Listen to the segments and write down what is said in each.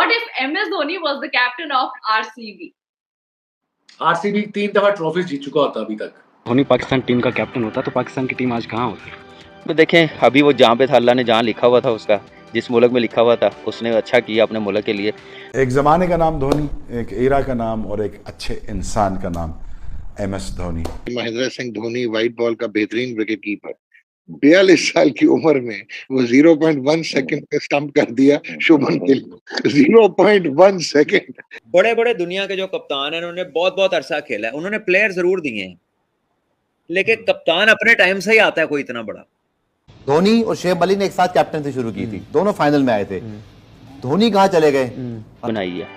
What if MS Dhoni was the captain of RCB? RCB 3 दफा trophy जीत चुका होता अभी तक। धोनी पाकिस्तान टीम का कैप्टन होता तो पाकिस्तान की टीम आज कहाँ होती? तो देखें, अभी वो जहाँ पे था, अल्लाह ने जहाँ लिखा हुआ था उसका, जिस मुल्क में लिखा हुआ था उसने अच्छा किया अपने मुल्क के लिए। एक ज़माने का नाम धोनी, एक एरा का नाम और एक अच्छे इंसान का नाम MS Dhoni. Mahendra Singh Dhoni white ball का बेहतरीन विकेट कीपर, 42 साल की उम्र में वो 0.1 सेकंड पे स्टंप कर दिया शुभमन गिल। 0.1 सेकंड। बड़े बड़े दुनिया के जो कप्तान हैं उन्होंने बहुत बहुत अरसा खेला है, उन्होंने प्लेयर जरूर दिए हैं, लेकिन कप्तान अपने टाइम से ही आता है कोई इतना बड़ा। धोनी और शेब अली ने एक साथ कैप्टनसी शुरू की थी, दोनों फाइनल में आए थे। धोनी कहाँ चले गए? बनाई है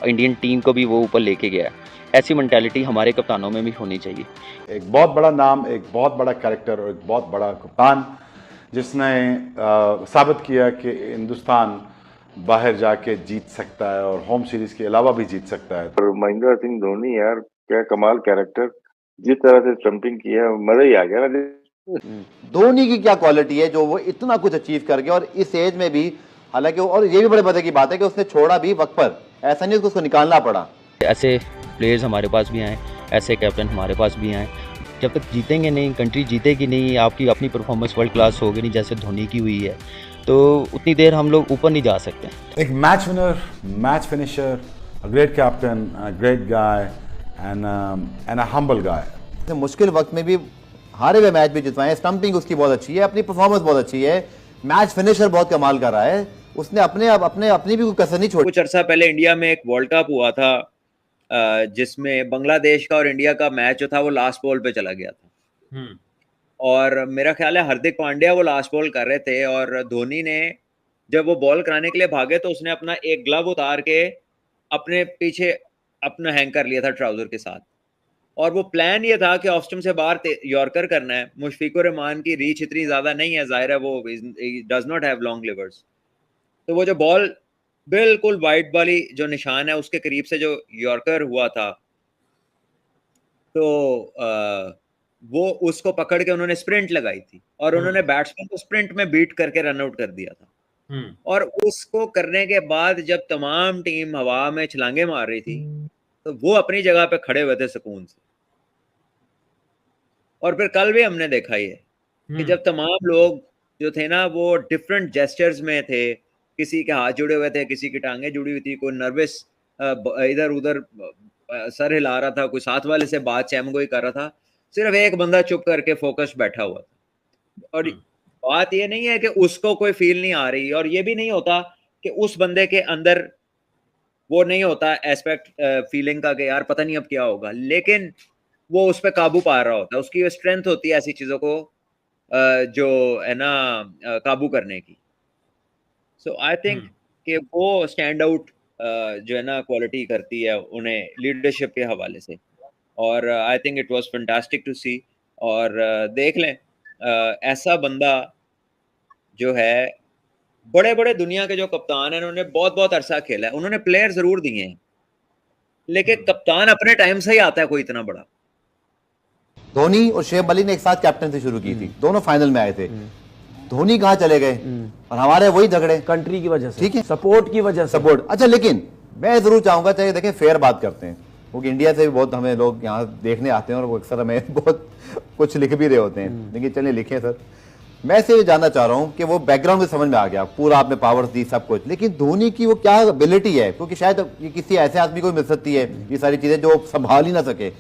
इंडियन टीम को भी वो ऊपर लेके गया। ऐसी मेंटालिटी हमारे कप्तानों में भी होनी चाहिए। एक बहुत बड़ा नाम, एक बहुत बड़ा कैरेक्टर और एक बहुत बड़ा कप्तान जिसने साबित किया कि हिंदुस्तान बाहर जाके जीत सकता है और होम सीरीज के अलावा भी जीत सकता है। और महेंद्र सिंह धोनी यार, क्या कमाल कैरेक्टर, जिस तरह से स्टंपिंग किया मजा ही आ गया ना। धोनी की क्या क्वालिटी है जो वो इतना कुछ अचीव कर गया और इस एज में भी, हालांकि और ये भी बड़े मजे की बात है कि उसने छोड़ा भी वक्त पर, ऐसा नहीं उसको निकालना पड़ा। ऐसे प्लेयर्स हमारे पास भी आए, ऐसे कैप्टन हमारे पास भी आए। जब तक जीतेंगे नहीं, कंट्री जीतेगी नहीं, आपकी अपनी परफॉर्मेंस वर्ल्ड क्लास होगी नहीं जैसे धोनी की हुई है, तो उतनी देर हम लोग ऊपर नहीं जा सकते। एक match winner, match finisher, a great captain, a great guy and a humble गाय। मुश्किल वक्त में भी हारे हुए मैच भी जितवाए, स्टंपिंग उसकी बहुत अच्छी है, अपनी परफॉर्मेंस बहुत अच्छी है, मैच फिनिशर बहुत कमाल कर रहा है, उसने अपनी भी कोई कसर नहीं छोड़ी। कुछ अर्सा पहले इंडिया में एक वर्ल्ड कप हुआ था जिसमें बांग्लादेश का और इंडिया का मैच जो था वो लास्ट बॉल पे चला गया था, और मेरा ख्याल है हार्दिक पांड्या वो लास्ट बॉल कर रहे थे, और धोनी ने जब वो बॉल कराने के लिए भागे तो उसने अपना एक ग्लव उतार के अपने पीछे अपना हैंग कर लिया था ट्राउजर के साथ, और वो प्लान ये था कि ऑफ स्टंप से बाहर यॉर्कर करना है। मुशफिकुर रहमान की रीच इतनी ज्यादा नहीं है, जाहिर है वो does not have long levers, तो वो जो बॉल बिल्कुल वाइट वाली जो निशान है उसके करीब से जो यॉर्कर हुआ था, तो वो उसको पकड़ के उन्होंने स्प्रिंट लगाई थी और उन्होंने बैट्समैन को स्प्रिंट में बीट करके रन आउट कर दिया था। और उसको करने के बाद जब तमाम टीम हवा में छलांगे मार रही थी तो वो अपनी जगह पे खड़े हुए थे सुकून से। और फिर कल भी हमने देखा ये कि जब तमाम लोग जो थे ना वो डिफरेंट जेस्चर्स में थे, किसी के हाथ जुड़े हुए थे, किसी की टांगें जुड़ी हुई थी, कोई नर्वस इधर उधर सर हिला रहा था, कोई साथ वाले से बात चैमगोई कर रहा था, सिर्फ एक बंदा चुप करके फोकस बैठा हुआ था। और बात ये नहीं है कि उसको कोई फील नहीं आ रही, और ये भी नहीं होता कि उस बंदे के अंदर वो नहीं होता एस्पेक्ट फीलिंग का कि यार पता नहीं अब क्या होगा, लेकिन वो उस पर काबू पा रहा होता है, उसकी स्ट्रेंथ होती है ऐसी चीजों को जो है ना काबू करने की। सो आई थिंक कि वो स्टैंड आउट जो है ना क्वालिटी करती है उन्हें लीडरशिप के हवाले से, और I think it was fantastic to see. और देख लें ऐसा बंदा जो है, बड़े बड़े दुनिया के जो कप्तान हैं उन्होंने बहुत बहुत अरसा खेला है, उन्होंने प्लेयर जरूर दिए हैं, लेकिन कप्तान अपने टाइम से ही आता है कोई इतना बड़ा। धोनी और शेब अली ने एक साथ कैप्टनसी शुरू की थी, दोनों फाइनल में आए थे। धोनी कहाँ चले गए? और हमारे वही झगड़े कंट्री की वजह से, ठीक है, सपोर्ट की वजह से, सपोर्ट। अच्छा, लेकिन मैं जरूर चाहूंगा, चाहिए देखें फेयर बात करते हैं, क्योंकि इंडिया से भी बहुत हमें लोग यहाँ देखने आते हैं और वो अक्सर हमें बहुत कुछ लिख भी रहे होते हैं, लेकिन चलिए लिखें सर। मैं से जानना चाह रहा हूँ कि वो बैकग्राउंड में समझ में आ गया, पूरा आपने पावर्स दी सब कुछ, लेकिन धोनी की वो क्या एबिलिटी है, क्योंकि शायद ये किसी ऐसे आदमी को मिल सकती है ये सारी चीजें जो संभाल ही ना सके।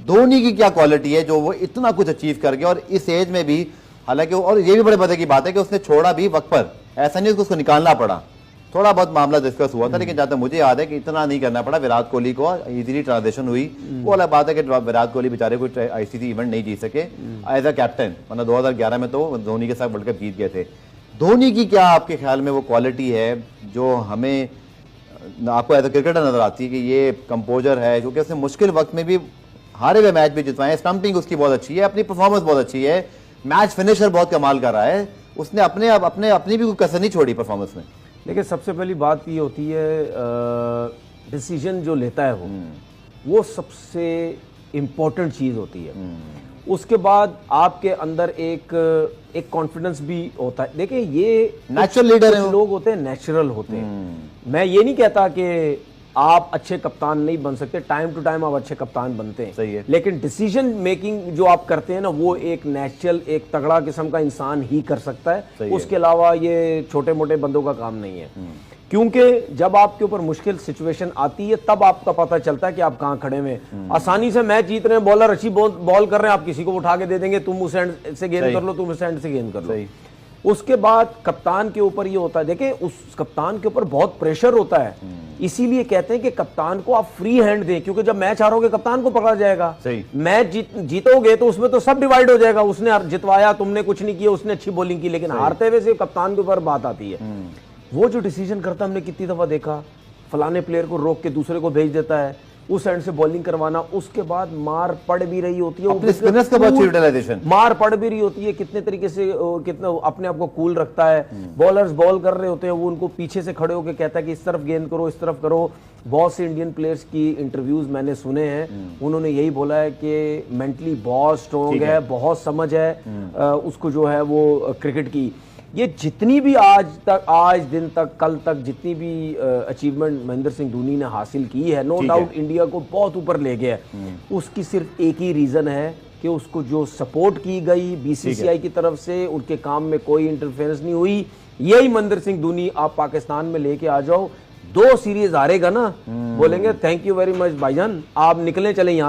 धोनी की क्या क्वालिटी है जो वो इतना कुछ अचीव कर गया और इस एज में भी, हालांकि और ये भी बड़े मजे की बात है कि उसने छोड़ा भी वक्त पर, ऐसा नहीं उसको निकालना पड़ा। थोड़ा बहुत मामला डिस्कस हुआ था, लेकिन जहाँ तक मुझे याद है कि इतना नहीं करना पड़ा। विराट कोहली को इजीली ट्रांजिशन हुई, वो अलग बात है कि विराट कोहली बेचारे कोई आईसीसी इवेंट नहीं जीत सके एज अ कैप्टन, वरना 2011 में तो धोनी के साथ वर्ल्ड कप जीत गए थे। धोनी की क्या आपके ख्याल में वो क्वालिटी है जो हमें आपको एज अ क्रिकेटर नजर आती है कि ये कंपोजर है, क्योंकि उसने मुश्किल वक्त में भी हारे हुए मैच भी जितवाए, स्टंपिंग उसकी बहुत अच्छी है, अपनी परफॉर्मेंस बहुत अच्छी है, मैच फिनिशर बहुत कमाल कर रहा है, उसने अपनी भी कोई कसर नहीं छोड़ी परफॉर्मेंस में। लेकिन सबसे पहली बात ये होती है डिसीजन जो लेता है वो सबसे इम्पोर्टेंट चीज़ होती है। उसके बाद आपके अंदर एक कॉन्फिडेंस भी होता है। देखिए ये नेचुरल लीडर है, लोग होते हैं नेचुरल होते हैं। मैं ये नहीं कहता कि आप अच्छे कप्तान नहीं बन सकते, टाइम टू टाइम आप अच्छे कप्तान बनते हैं, सही है, लेकिन डिसीजन मेकिंग जो आप करते हैं ना, वो एक नेचुरल, एक तगड़ा किस्म का इंसान ही कर सकता है। उसके अलावा ये छोटे मोटे बंदों का काम नहीं है, क्योंकि जब आपके ऊपर मुश्किल सिचुएशन आती है तब आपका पता चलता है कि आप कहाँ खड़े हुए। आसानी से मैच जीत रहे हैं, बॉलर अच्छी बॉल कर रहे हैं, आप किसी को उठा के दे देंगे, तुम उस एंड से गेंद कर लो, तुम उस एंड से गेंद कर लो। उसके बाद कप्तान के ऊपर ये होता है, देखिए उस कप्तान के ऊपर बहुत प्रेशर होता है, इसीलिए कहते हैं कि कप्तान को आप फ्री हैंड दें, क्योंकि जब मैच हारोगे कप्तान को पकड़ा जाएगा। मैच जीतोगे तो उसमें तो सब डिवाइड हो जाएगा, उसने जितवाया, तुमने कुछ नहीं किया, उसने अच्छी बॉलिंग की, लेकिन हारते हुए से कप्तान के ऊपर बात आती है। वो जो डिसीजन करता हमने कितनी दफा देखा, फलाने प्लेयर को रोक के दूसरे को भेज देता है, उस एंड से बॉलिंग करवाना, उसके बाद मार पड़ भी रही होती है, स्पिनर्स का बहुत यूटिलाइजेशन, मार पड़ भी रही होती है, कितने तरीके से कितना अपने आप को कूल रखता है। बॉलर्स बॉल कर रहे होते हैं, वो उनको पीछे से खड़े होकर कहता है कि इस तरफ गेंद करो, इस तरफ करो। बहुत से इंडियन प्लेयर्स की इंटरव्यूज मैंने सुने हैं, उन्होंने यही बोला है कि मेंटली बहुत स्ट्रॉन्ग है, बहुत समझ है उसको जो है वो क्रिकेट की। ये जितनी भी आज दिन तक, कल तक जितनी भी अचीवमेंट महेंद्र सिंह धोनी ने हासिल की है, नो डाउट इंडिया को बहुत ऊपर ले गया है। उसकी सिर्फ एक ही रीजन है कि उसको जो सपोर्ट की गई बीसीसीआई की तरफ से, उनके काम में कोई इंटरफेरेंस नहीं हुई। यही महेंद्र सिंह धोनी आप पाकिस्तान में लेके आ जाओ, 2 सीरीज हारेगा ना, बोलेंगे थैंक यू वेरी मच भाईजान, आप निकले चले यहाँ